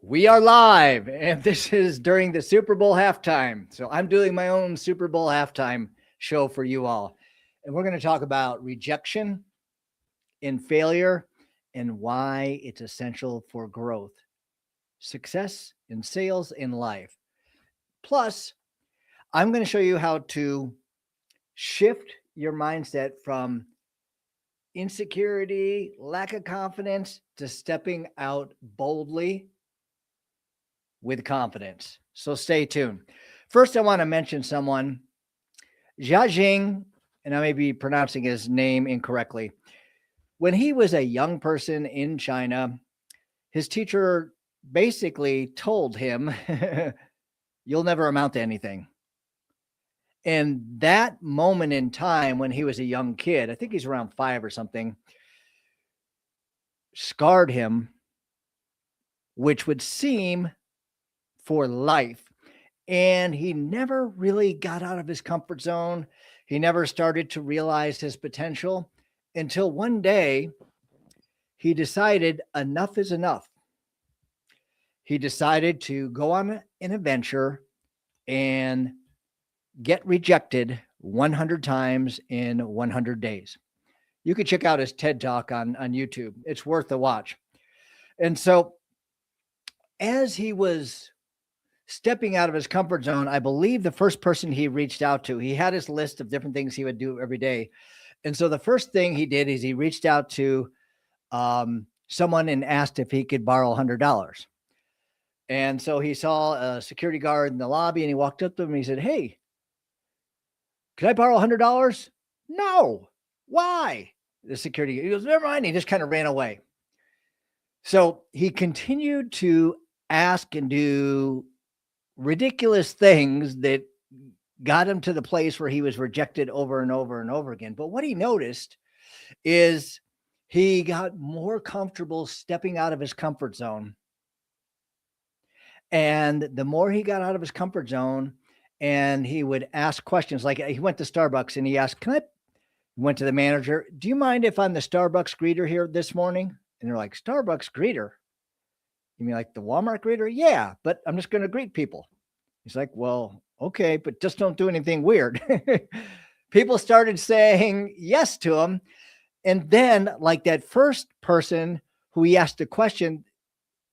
We are live, and this is during the Super Bowl halftime. So I'm doing my own Super Bowl halftime show for you all. And we're going to talk about rejection and failure and why it's essential for growth, success in sales, in life. Plus, I'm going to show you how to shift your mindset from insecurity, lack of confidence to stepping out boldly with confidence. So stay tuned. First, I want to mention someone, Jia Jiang, and I may be pronouncing his name incorrectly. When he was a young person in China, his teacher basically told him, you'll never amount to anything. And that moment in time when he was a young kid, I think he's around 5 or something, scarred him, which would seem for life. And he never really got out of his comfort zone. He never started to realize his potential until one day he decided enough is enough. He decided to go on an adventure and get rejected 100 times in 100 days. You could check out his TED Talk on YouTube. It's worth a watch. And so as he was stepping out of his comfort zone, I believe the first person he reached out to, he had his list of different things he would do every day. And so the first thing he did is he reached out to someone and asked if he could borrow $100. And so he saw a security guard in the lobby and he walked up to him and he said, "Hey, can I borrow $100? No. Why? The security, he goes, "Never mind." He just kind of ran away. So he continued to ask and do ridiculous things that got him to the place where he was rejected over and over and over again. But what he noticed is he got more comfortable stepping out of his comfort zone. And the more he got out of his comfort zone and he would ask questions, like he went to Starbucks and he asked, went to the manager, "Do you mind if I'm the Starbucks greeter here this morning?" And they're like, "Starbucks greeter? You mean like the Walmart greeter?" "Yeah, but I'm just going to greet people." He's like, "Well, okay, but just don't do anything weird." People started saying yes to him. And then, like that first person who he asked the question,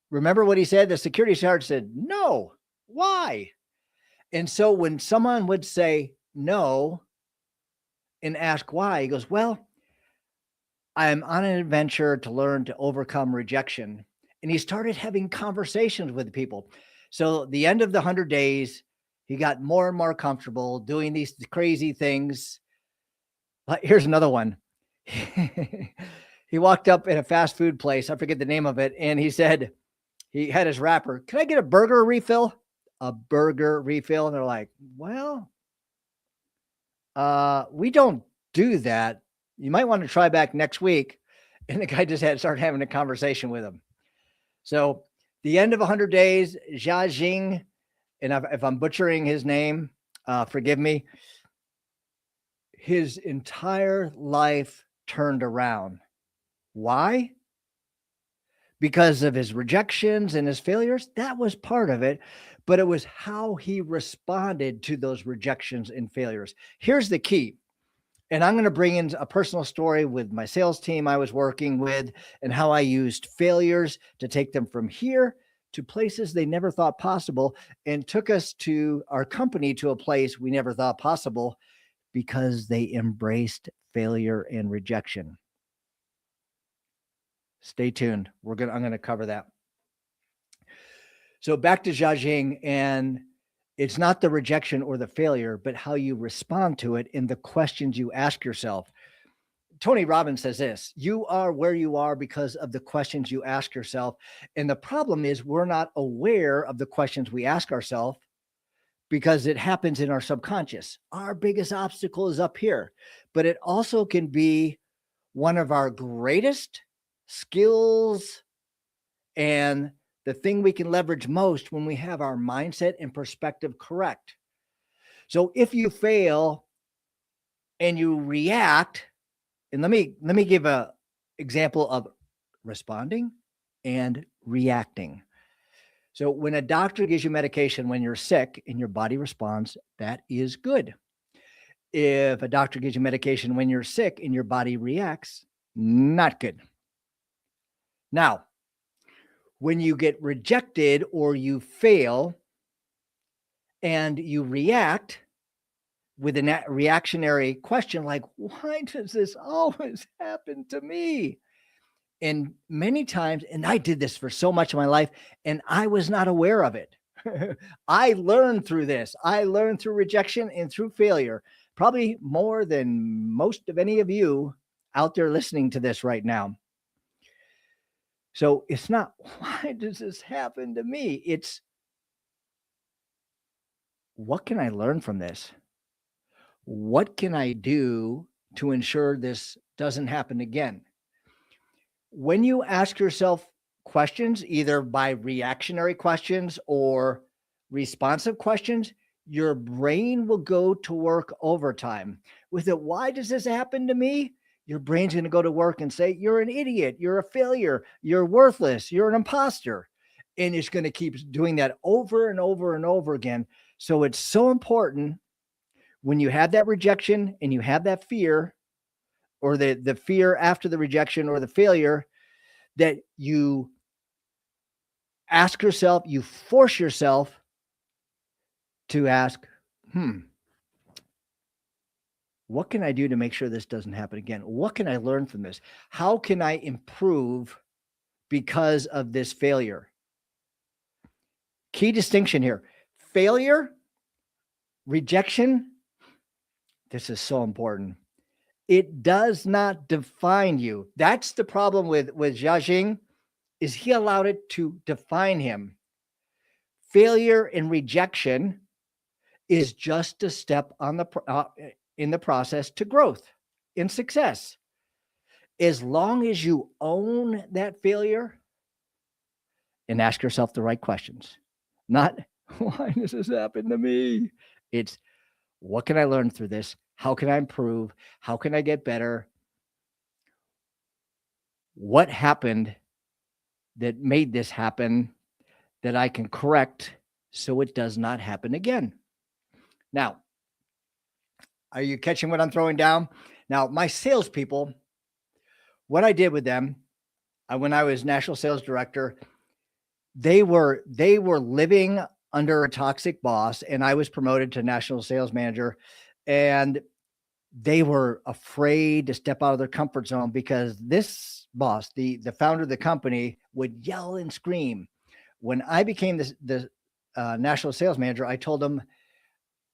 remember what he said? The security guard said, "No, why?" And so when someone would say no and ask why, he goes, "Well, I'm on an adventure to learn to overcome rejection." And he started having conversations with people. So the end of the 100 days, he got more and more comfortable doing these crazy things. Here's another one. He walked up in a fast food place. I forget the name of it. And he said, he had his wrapper, "Can I get a burger refill?" A burger refill. And they're like, "Well, we don't do that. You might want to try back next week." And the guy just had to start having a conversation with him. So the end of 100 days, Jia Jiang, and if I'm butchering his name, forgive me, his entire life turned around. Why? Because of his rejections and his failures. That was part of it, but it was how he responded to those rejections and failures. Here's the key. And I'm going to bring in a personal story with my sales team I was working with and how I used failures to take them from here to places they never thought possible and took us to our company to a place we never thought possible because they embraced failure and rejection. Stay tuned. I'm going to cover that. So back to Jia Jiang, and it's not the rejection or the failure, but how you respond to it and the questions you ask yourself. Tony Robbins says this: you are where you are because of the questions you ask yourself. And the problem is we're not aware of the questions we ask ourselves because it happens in our subconscious. Our biggest obstacle is up here, but it also can be one of our greatest skills and the thing we can leverage most when we have our mindset and perspective correct. So if you fail and you react, and let me give an example of responding and reacting. So when a doctor gives you medication when you're sick and your body responds, that is good. If a doctor gives you medication when you're sick and your body reacts, not good. Now, when you get rejected or you fail and you react with a reactionary question like, why does this always happen to me? And many times, and I did this for so much of my life, and I was not aware of it. I learned through this. I learned through rejection and through failure, probably more than most of any of you out there listening to this right now. So it's not, why does this happen to me? It's, what can I learn from this? What can I do to ensure this doesn't happen again? When you ask yourself questions, either by reactionary questions or responsive questions, your brain will go to work overtime. With it, why does this happen to me? Your brain's going to go to work and say, you're an idiot, you're a failure, you're worthless, you're an imposter. And it's going to keep doing that over and over and over again. So it's so important when you have that rejection and you have that fear, or the fear after the rejection or the failure, that you ask yourself, you force yourself to ask, what can I do to make sure this doesn't happen again? What can I learn from this? How can I improve because of this failure? Key distinction here: failure, rejection. This is so important. It does not define you. That's the problem with Jia Jiang, is he allowed it to define him. Failure and rejection is just a step on in the process to growth and success. As long as you own that failure and ask yourself the right questions, not why does this happen to me? It's, what can I learn through this? How can I improve? How can I get better? What happened that made this happen that I can correct so it does not happen again? Now, are you catching what I'm throwing down? Now, my salespeople, what I did with them when I was national sales director, they were living under a toxic boss, and I was promoted to national sales manager, and they were afraid to step out of their comfort zone because this boss, the founder of the company, would yell and scream. When I became the national sales manager, I told them,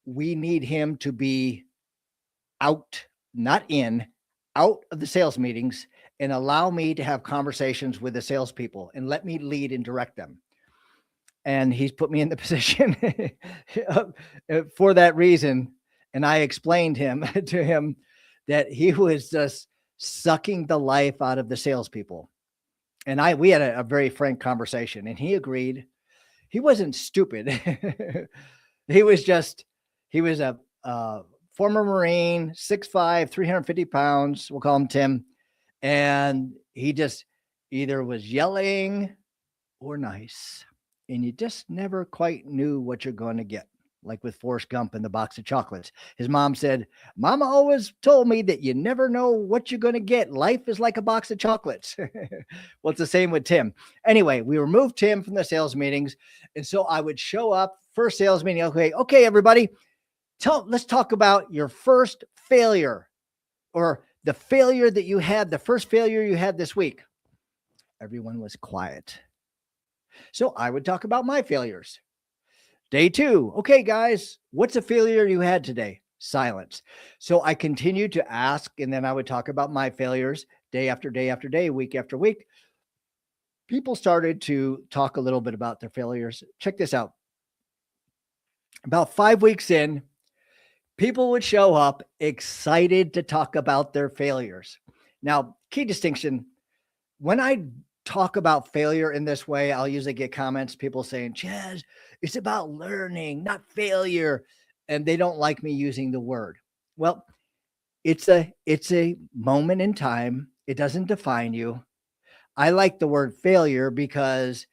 we need him to be out, not in, out of the sales meetings, and allow me to have conversations with the salespeople and let me lead and direct them. And he's put me in the position for that reason. And I explained to him that he was just sucking the life out of the salespeople. And we had a very frank conversation, and he agreed. He wasn't stupid. He was a former Marine, 6'5", 350 pounds. We'll call him Tim. And he just either was yelling or nice. And you just never quite knew what you're going to get. Like with Forrest Gump and the box of chocolates. His mom said, Mama always told me that you never know what you're going to get. Life is like a box of chocolates. Well, it's the same with Tim. Anyway, we removed Tim from the sales meetings. And so I would show up, first sales meeting. Okay, everybody, let's talk about your first failure, or the failure that you had, the first failure you had this week. Everyone was quiet. So I would talk about my failures. Day 2. Okay, guys, what's a failure you had today? Silence. So I continued to ask, and then I would talk about my failures day after day after day, week after week. People started to talk a little bit about their failures. Check this out. About 5 weeks in, people would show up excited to talk about their failures. Now, key distinction, when I talk about failure in this way, I'll usually get comments, people saying, Chaz, it's about learning, not failure. And they don't like me using the word. Well, it's a moment in time. It doesn't define you. I like the word failure because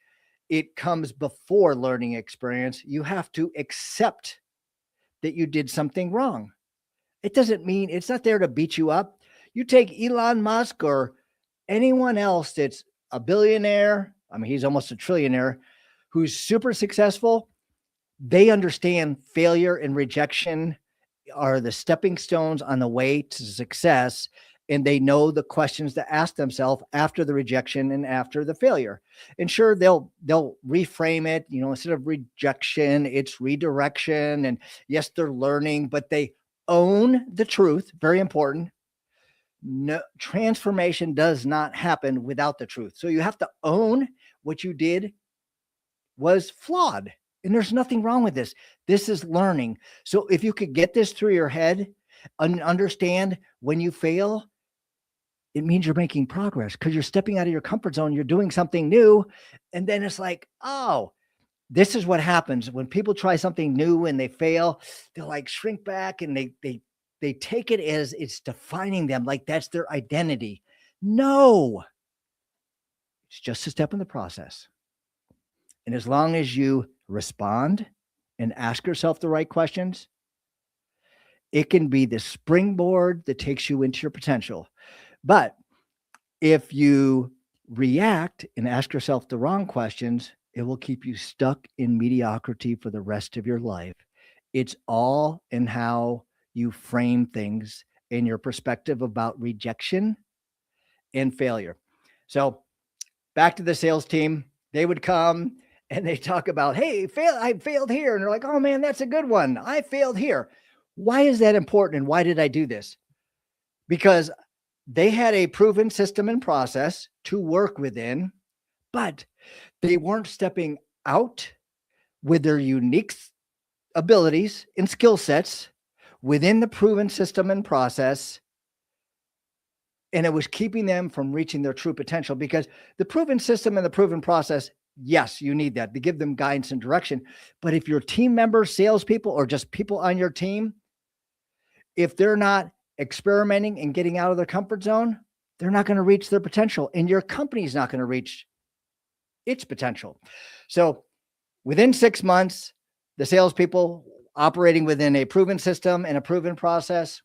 it comes before learning experience. You have to accept that you did something wrong. It doesn't mean it's not there to beat you up. You take Elon Musk or anyone else that's a billionaire, I mean, he's almost a trillionaire, who's super successful. They understand failure and rejection are the stepping stones on the way to success, and they know the questions to ask themselves after the rejection and after the failure. And sure, they'll reframe it, instead of rejection, it's redirection. And yes, they're learning, but they own the truth. Very important. No, transformation does not happen without the truth. So you have to own what you did was flawed. And there's nothing wrong with this. This is learning. So if you could get this through your head and understand when you fail, it means you're making progress because you're stepping out of your comfort zone. You're doing something new. And then it's like, oh, this is what happens when people try something new and they fail. They'll like shrink back and they take it as it's defining them, like that's their identity. No, it's just a step in the process. And as long as you respond and ask yourself the right questions, it can be the springboard that takes you into your potential. But if you react and ask yourself the wrong questions, it will keep you stuck in mediocrity for the rest of your life. It's all in how you frame things and your perspective about rejection and failure. So back to the sales team, they would come and they talk about, hey, I failed here. And they're like, oh man, that's a good one. I failed here. Why is that important? And why did I do this? Because they had a proven system and process to work within, but they weren't stepping out with their unique abilities and skill sets within the proven system and process. And it was keeping them from reaching their true potential, because the proven system and the proven process, yes, you need that to give them guidance and direction. But if your team members, salespeople, or just people on your team, if they're not experimenting and getting out of their comfort zone, they're not going to reach their potential, and your company's not going to reach its potential. So within 6 months, the salespeople operating within a proven system and a proven process,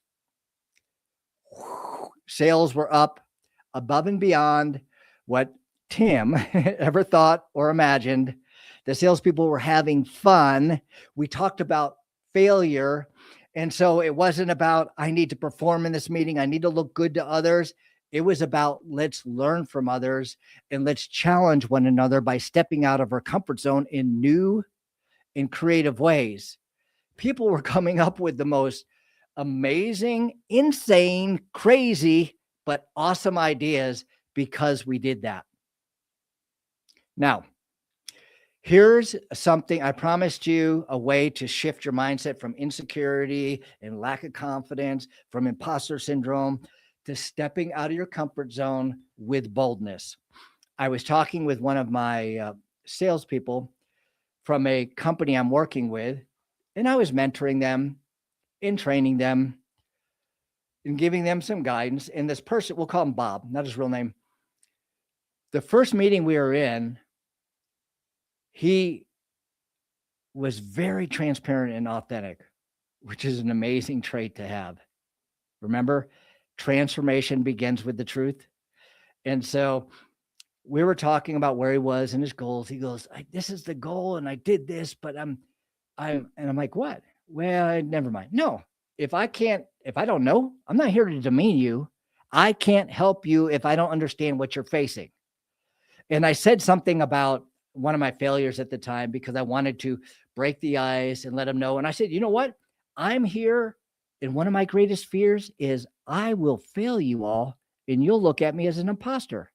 sales were up above and beyond what Tim ever thought or imagined. The salespeople were having fun. We talked about failure. And so it wasn't about, I need to perform in this meeting, I need to look good to others. It was about, let's learn from others and let's challenge one another by stepping out of our comfort zone in new and creative ways. People were coming up with the most amazing, insane, crazy, but awesome ideas because we did that. Now, here's something I promised you, a way to shift your mindset from insecurity and lack of confidence, from imposter syndrome, to stepping out of your comfort zone with boldness. I was talking with one of my salespeople from a company I'm working with, and I was mentoring them and training them and giving them some guidance. And this person, we'll call him Bob, not his real name. The first meeting we were in, he was very transparent and authentic, which is an amazing trait to have. Remember, transformation begins with the truth. And so we were talking about where he was and his goals. He goes, this is the goal, and I did this, but I'm like, what? Well, never mind. No, if I don't know, I'm not here to demean you. I can't help you if I don't understand what you're facing. And I said something about one of my failures at the time because I wanted to break the ice and let him know. And I said, you know what? I'm here. And one of my greatest fears is I will fail you all and you'll look at me as an imposter.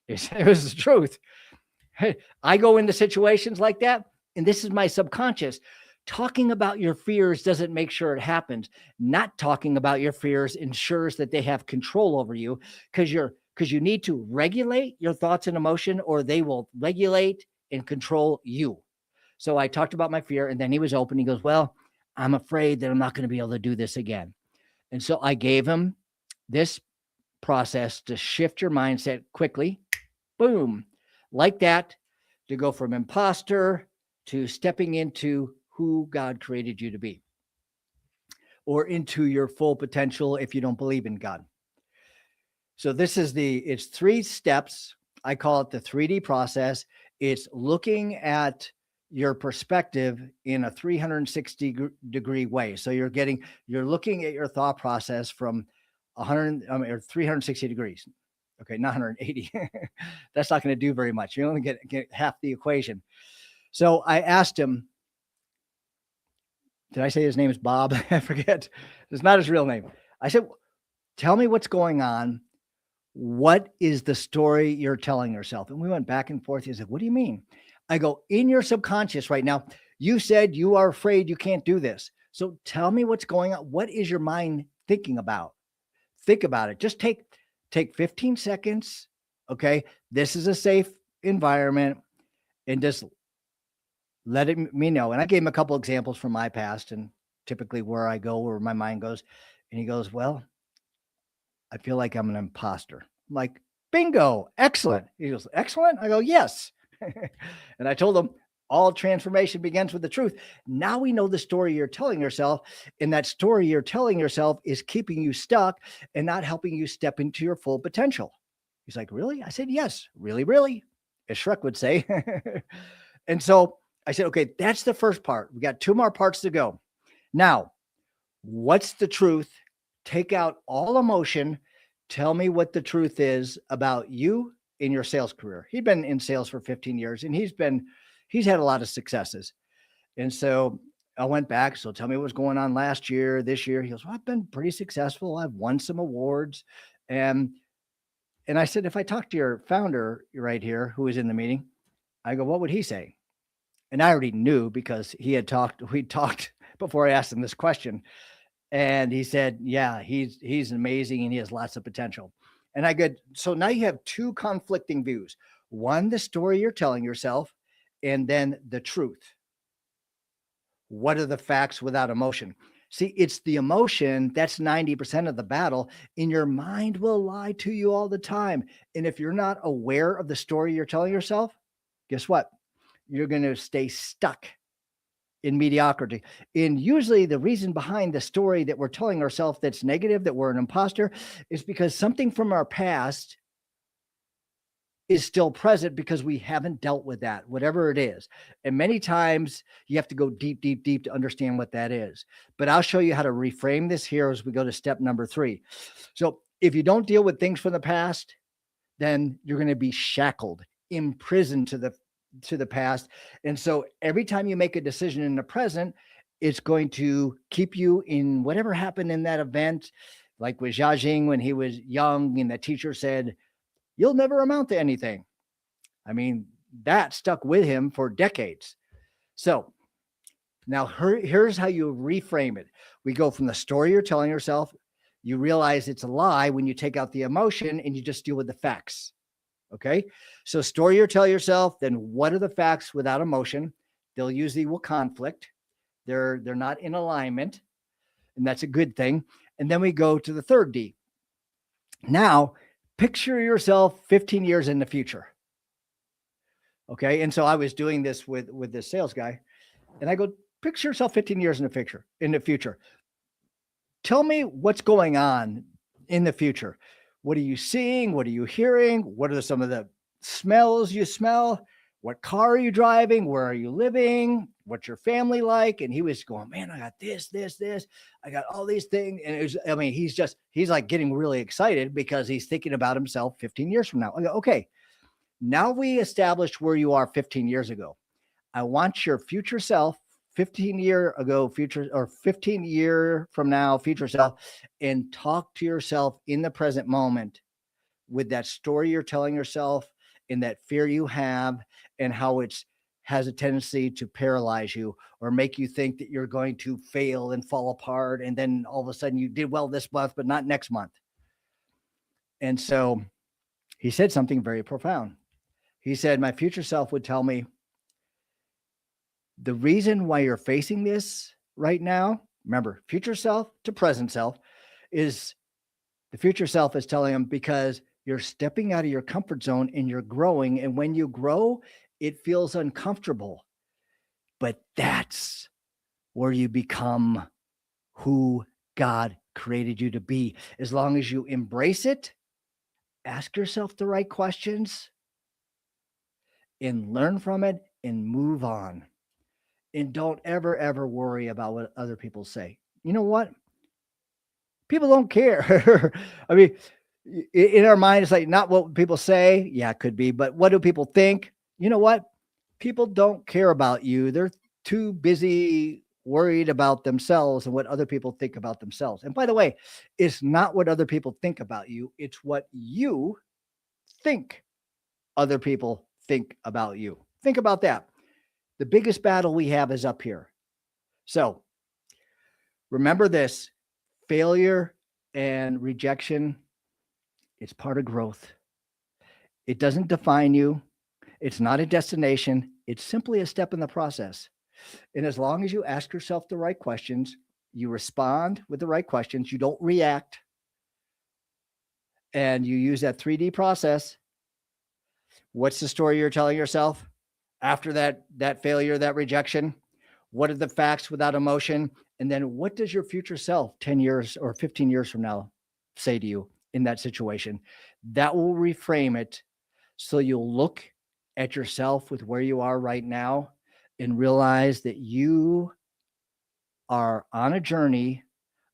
It was the truth. I go into situations like that, and this is my subconscious. Talking about your fears doesn't make sure it happens. Not talking about your fears ensures that they have control over you, because you need to regulate your thoughts and emotion, or they will regulate and control you. So I talked about my fear, and then he was open. He goes, well, I'm afraid that I'm not going to be able to do this again. And so I gave him this process to shift your mindset quickly. Boom. Like that. to go from imposter to stepping into who God created you to be, or into your full potential if you don't believe in God. So it's 3 steps. I call it the 3D process. It's looking at your perspective in a 360-degree way. So you're looking at your thought process from 100 or 360 degrees. Okay, not 180. That's not going to do very much. You only get half the equation. So I asked him, did I say his name is Bob? I forget. It's not his real name. I said, tell me what's going on. What is the story you're telling yourself? And we went back and forth. He said, what do you mean? I go, in your subconscious right now, you said you are afraid you can't do this. So tell me what's going on. What is your mind thinking about? Think about it. Just take 15 seconds. Okay. This is a safe environment, and just let me know. And I gave him a couple examples from my past and typically where I go, where my mind goes. And he goes, well, I feel like I'm an imposter. I'm like, bingo, excellent. He goes, excellent? I go, yes. And I told him, all transformation begins with the truth. Now we know the story you're telling yourself, and that story you're telling yourself is keeping you stuck and not helping you step into your full potential. He's like, really? I said, yes, really, really, as Shrek would say. And so I said, okay, that's the first part. We got 2 more parts to go. Now, what's the truth? Take out all emotion. Tell me what the truth is about you in your sales career. He'd been in sales for 15 years and he's had a lot of successes. And so I went back. So tell me what's going on last year, this year. He goes, well, I've been pretty successful. I've won some awards. And I said, if I talk to your founder right here, who was in the meeting, I go, what would he say? And I already knew because we talked before I asked him this question. And he said, yeah, he's amazing and he has lots of potential. And I go, so now you have 2 conflicting views. One, the story you're telling yourself, and then the truth. What are the facts without emotion? See, it's the emotion that's 90% of the battle, and your mind will lie to you all the time. And if you're not aware of the story you're telling yourself, guess what? You're going to stay stuck in mediocrity. And usually the reason behind the story that we're telling ourselves that's negative, that we're an imposter, is because something from our past is still present because we haven't dealt with that, whatever it is. And many times you have to go deep, deep, deep to understand what that is. But I'll show you how to reframe this here as we go to step number 3. So if you don't deal with things from the past, then you're going to be shackled, imprisoned to the past. And so every time you make a decision in the present, it's going to keep you in whatever happened in that event. Like with Jia Jiang when he was young and the teacher said, you'll never amount to anything. I mean, that stuck with him for decades. So now here's how you reframe it. We go from the story you're telling yourself. You realize it's a lie when you take out the emotion and you just deal with the facts. Okay. So story you tell yourself, then what are the facts without emotion? They'll usually will conflict. They're not in alignment, and that's a good thing. And then we go to the 3rd D. Now, picture yourself 15 years in the future. Okay. And so I was doing this with this sales guy, and I go, picture yourself 15 years in the future. Tell me what's going on in the future. What are you seeing? What are you hearing? What are some of the smells you smell? What car are you driving? Where are you living? What's your family like? And he was going, man, I got this. I got all these things. And he's like getting really excited because he's thinking about himself 15 years from now. I go, okay, now we established where you are 15 years ago. I want your future self, 15 year from now, future self, and talk to yourself in the present moment with that story you're telling yourself and that fear you have and how it has a tendency to paralyze you or make you think that you're going to fail and fall apart. And then all of a sudden you did well this month, but not next month. And so he said something very profound. He said, my future self would tell me, the reason why you're facing this right now, remember, future self to present self, is the future self is telling him because you're stepping out of your comfort zone and you're growing. And when you grow, It feels uncomfortable, but that's where you become who God created you to be. As long as you embrace it, ask yourself the right questions, and learn from it and move on. And don't ever, ever worry about what other people say. You know what? People don't care. I mean, in our mind, it's like not what people say. Yeah, it could be, but what do people think? You know what? People don't care about you. They're too busy worried about themselves and what other people think about themselves. And by the way, it's not what other people think about you, it's what you think other people think about you. Think about that. The biggest battle we have is up here. So remember this: failure and rejection, it's part of growth. It doesn't define you. It's not a destination. It's simply a step in the process. And as long as you ask yourself the right questions, you respond with the right questions, you don't react, and you use that 3D process, what's the story you're telling yourself after that failure, that rejection? What are the facts without emotion? And then what does your future self 10 years or 15 years from now say to you in that situation? That will reframe it so you'll look at yourself with where you are right now and realize that you are on a journey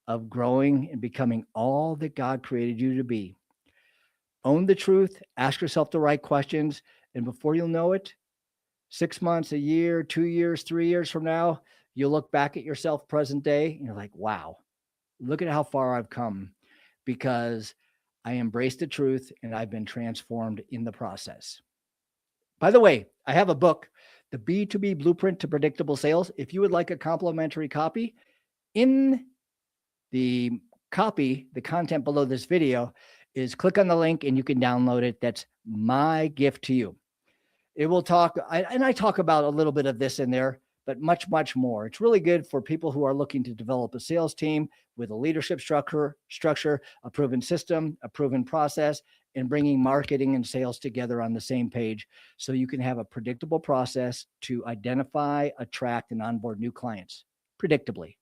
of growing and becoming all that God created you to be. Own the truth, ask yourself the right questions, and before you'll know it, 6 months, a year, 2 years, 3 years from now, you'll look back at yourself present day and you're like, wow, look at how far I've come because I embraced the truth and I've been transformed in the process. By the way, I have a book, The B2B Blueprint to Predictable Sales. If you would like a complimentary copy, in the copy, the content below this video is click on the link and you can download it. That's my gift to you. It will talk, and I talk about a little bit of this in there, but much, much more. It's really good for people who are looking to develop a sales team with a leadership structure, a proven system, a proven process, and bringing marketing and sales together on the same page so you can have a predictable process to identify, attract, and onboard new clients predictably.